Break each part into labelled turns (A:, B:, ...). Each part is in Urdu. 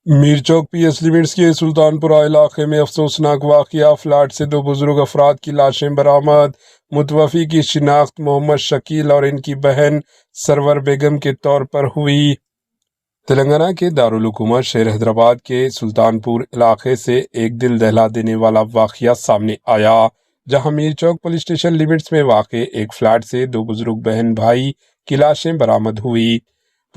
A: میر چوک پی ایس لیمٹس کے سلطان پورہ علاقے میں افسوسناک واقعہ، فلیٹ سے 2 بزرگ افراد کی لاشیں برآمد۔ متوفی کی شناخت محمد شکیل اور ان کی بہن سرور بیگم کے طور پر ہوئی۔ تلنگانہ کے دارالحکومت شہر حیدرآباد کے سلطان پور علاقے سے ایک دل دہلا دینے والا واقعہ سامنے آیا، جہاں میر چوک پولیس اسٹیشن لیمٹس میں واقع ایک فلیٹ سے 2 بزرگ بہن بھائی کی لاشیں برآمد ہوئی۔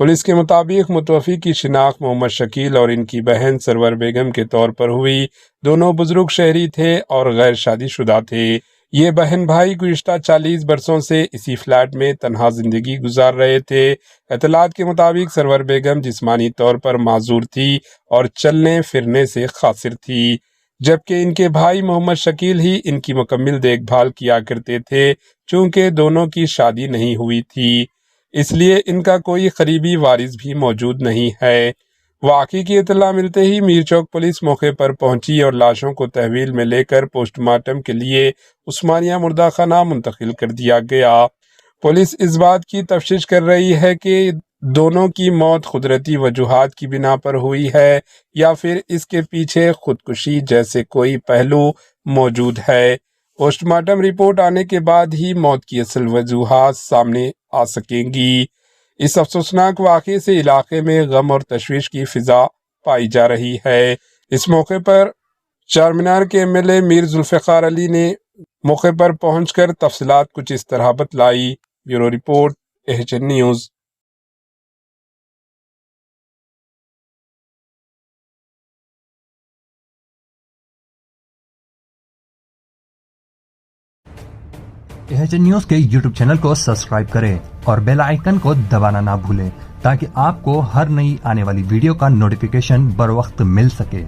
A: پولیس کے مطابق متوفی کی شناخت محمد شکیل اور ان کی بہن سرور بیگم کے طور پر ہوئی۔ دونوں بزرگ شہری تھے اور غیر شادی شدہ تھے۔ یہ بہن بھائی گزشتہ 40 برسوں سے اسی فلیٹ میں تنہا زندگی گزار رہے تھے۔ اطلاعات کے مطابق سرور بیگم جسمانی طور پر معذور تھی اور چلنے پھرنے سے قاصر تھی، جبکہ ان کے بھائی محمد شکیل ہی ان کی مکمل دیکھ بھال کیا کرتے تھے۔ چونکہ دونوں کی شادی نہیں ہوئی تھی، اس لیے ان کا کوئی قریبی وارث بھی موجود نہیں ہے۔ واقعے کی اطلاع ملتے ہی میر چوک پولیس موقع پر پہنچی اور لاشوں کو تحویل میں لے کر پوسٹ مارٹم کے لیے عثمانیہ مردہ خانہ منتقل کر دیا گیا۔ پولیس اس بات کی تفتیش کر رہی ہے کہ دونوں کی موت قدرتی وجوہات کی بنا پر ہوئی ہے یا پھر اس کے پیچھے خودکشی جیسے کوئی پہلو موجود ہے۔ پوسٹ مارٹم رپورٹ آنے کے بعد ہی موت کی اصل وجوہات سامنے آ سکیں گی۔ اس افسوسناک واقعے سے علاقے میں غم اور تشویش کی فضا پائی جا رہی ہے۔ اس موقع پر چارمینار کے M L A Mir Zulfiqar Ali نے موقع پر پہنچ کر تفصیلات کچھ اس طرح بتلائی۔ Bureau report AHN news.
B: AHN news کے یوٹیوب چینل کو سبسکرائب کریں اور بیل آئیکن کو دبانا نہ بھولیں تاکہ آپ کو ہر نئی آنے والی ویڈیو کا نوٹیفیکیشن بر وقت مل سکے۔